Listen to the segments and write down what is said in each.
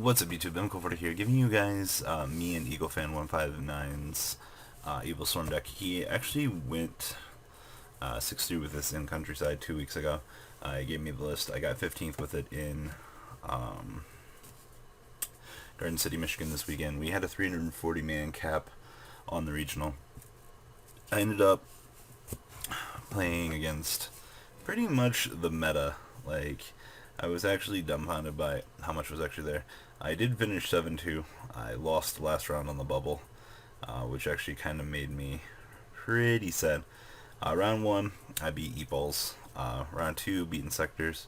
What's up YouTube, Evilswarm here, giving you guys me and EagleFan159's Evilswarm deck. He actually went 6-3 with this in Countryside 2 weeks ago. He gave me the list. I got 15th with it in Garden City, Michigan this weekend. We had a 340-man cap on the regional. I ended up playing against pretty much the meta. I was actually dumbfounded by how much was actually there. I did finish 7-2. I lost the last round on the bubble, which actually kind of made me pretty sad. Round 1, I beat Evilswarms. Round 2, beat Insectors.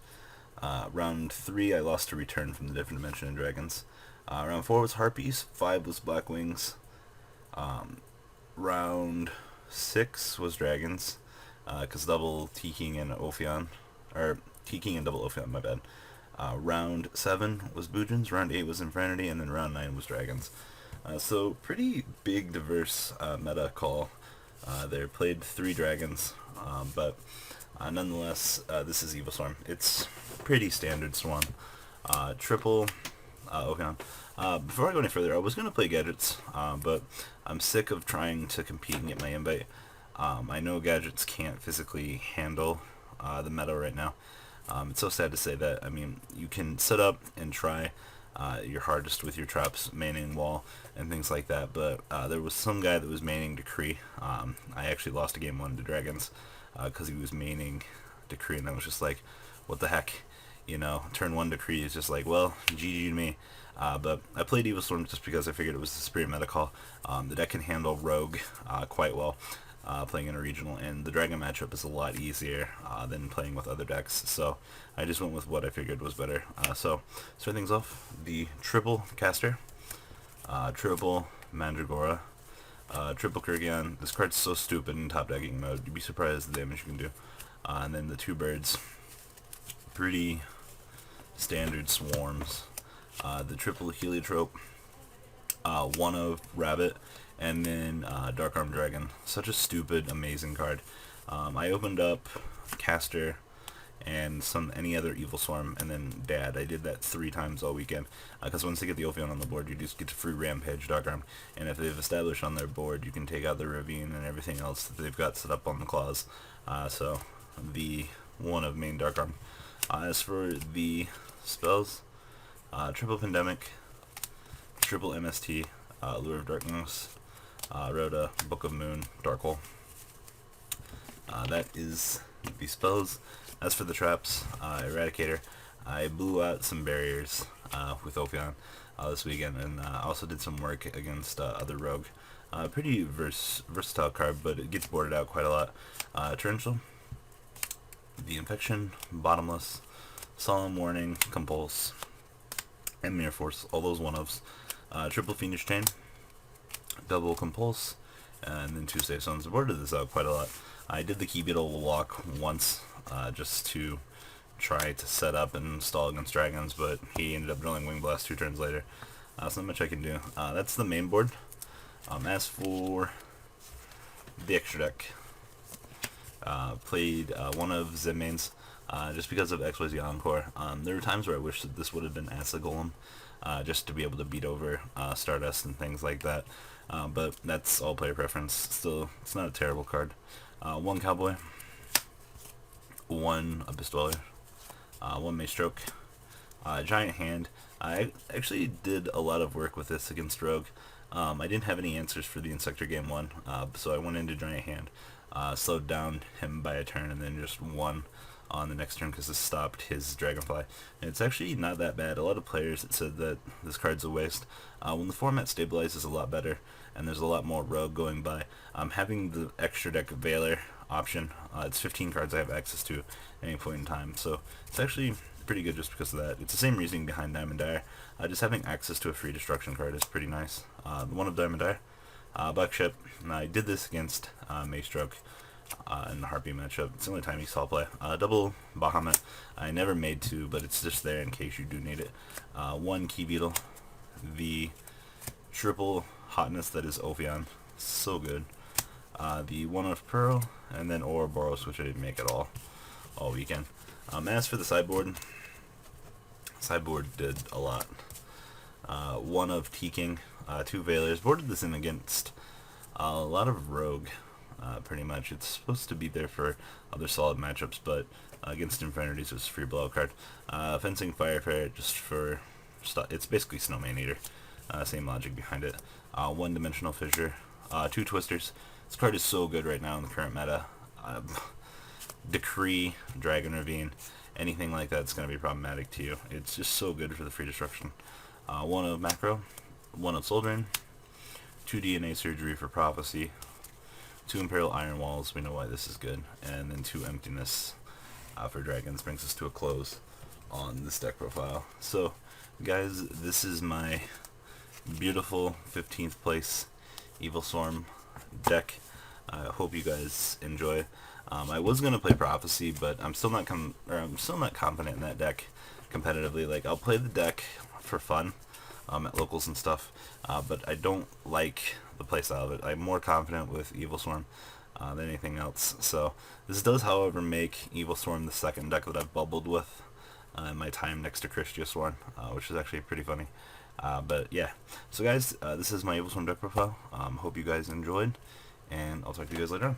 Round 3, I lost to Return from the Different Dimension and Dragons. Round 4 was Harpies. 5 was Black Wings. Round 6 was Dragons, because double T-King and Ophion, or T-King and double Ophion, my bad. Round 7 was Boojins, round 8 was Infernity, and then round 9 was Dragons. So pretty big, diverse meta call. They played 3 Dragons, but nonetheless, this is Evilswarm. It's pretty standard Swarm. Triple Ophion. Before I go any further, I was going to play Gadgets, but I'm sick of trying to compete and get my invite. I know Gadgets can't physically handle the meta right now. It's so sad to say that. I mean, you can set up and try your hardest with your traps, maining wall, and things like that, but there was some guy that was maining Decree. I actually lost a game 1 to Dragons because he was maining Decree, and I was just like, what the heck? You know, turn 1 Decree is just like, well, GG to me. But I played Evilswarm just because I figured it was the superior meta call. The deck can handle Rogue quite well. Playing in a regional, and the Dragon matchup is a lot easier than playing with other decks, so I just went with what I figured was better. So, start things off, the triple caster, triple Mandragora, triple Kyrgion. This card's so stupid in top decking mode, you'd be surprised the damage you can do. And then the 2 birds, pretty standard swarms. The triple Heliotrope, 1 of Rabbit, and then Dark Arm Dragon. Such a stupid, amazing card. I opened up Caster and any other Evilswarm, and then Dad. I did that 3 times all weekend, because once they get the Ophion on the board, you just get to free Rampage Dark Arm, and if they've established on their board, you can take out the Ravine and everything else that they've got set up on the claws. So the 1 of main Dark Arm. As for the spells, triple Pandemic, triple MST, Lure of Darkness, Rhoda, Book of Moon, Darkhole. That is the spells. As for the traps, Eradicator, I blew out some barriers with Ophion this weekend, and also did some work against other Rogue. Pretty versatile card, but it gets boarded out quite a lot. Torrential, the Infection, Bottomless, Solemn Warning, Compulse, and Mirror Force, all those 1-ofs. Triple Fiendish Chain, double Compulse, and then 2 safe zones. I boarded this out quite a lot. I did the Key Beetle walk once, just to try to set up and stall against dragons, but he ended up drilling Wing Blast 2 turns later. So not much I can do. That's the main board. As for the extra deck, played 1 of Zim mains, just because of XYZ Encore. There were times where I wish that this would have been Acid Golem, just to be able to beat over Stardust and things like that. But that's all player preference. Still, it's not a terrible card. 1 Cowboy, 1 Abyss Dweller, 1 Maestroke, Giant Hand. I actually did a lot of work with this against Rogue. I didn't have any answers for the Insector game 1, so I went into Giant Hand, slowed down him by a turn, and then just won on the next turn because this stopped his Dragonfly. And it's actually not that bad. A lot of players had said that this card's a waste. When the format stabilizes a lot better and there's a lot more Rogue going by, having the extra deck Veiler option, it's 15 cards I have access to at any point in time, so it's actually pretty good just because of that. It's the same reasoning behind Diamond Dire. Just having access to a free destruction card is pretty nice. The 1 of Diamond Dire, Black Ship, and I did this against Maestroke in the Harpy matchup. It's the only time you saw play. Double Bahamut. I never made 2, but it's just there in case you do need it. 1 Key Beetle. The triple Hotness that is Ophion. So good. The 1 of Pearl, and then Ouroboros, which I didn't make at all weekend. As for the sideboard did a lot. 1 of Teaking, 2 Veilers. Boarded this in against a lot of Rogue, pretty much. It's supposed to be there for other solid matchups, but against Infinities it was a free blow card. Fencing Fire Ferret, just for... it's basically Snowman Eater. Same logic behind it. 1-dimensional Fissure. 2 Twisters. This card is so good right now in the current meta. Decree, Dragon Ravine, anything like that's going to be problematic to you. It's just so good for the free destruction. 1 of Macro, 1 of Soul Drain, 2 DNA Surgery for Prophecy, 2 Imperial Iron Walls, we know why this is good, and then 2 Emptiness for Dragons. Brings us to a close on this deck profile. So guys, this is my beautiful 15th place Evilswarm deck. I hope you guys enjoy. I was gonna play Prophecy, but I'm still not confident in that deck competitively. Like, I'll play the deck for fun at locals and stuff, but I don't like the playstyle of it. I'm more confident with Evilswarm than anything else. So this does, however, make Evilswarm the second deck that I've bubbled with in my time next to Yugioh, which is actually pretty funny. But yeah, so guys, this is my Evilswarm deck profile. Hope you guys enjoyed, and I'll talk to you guys later on.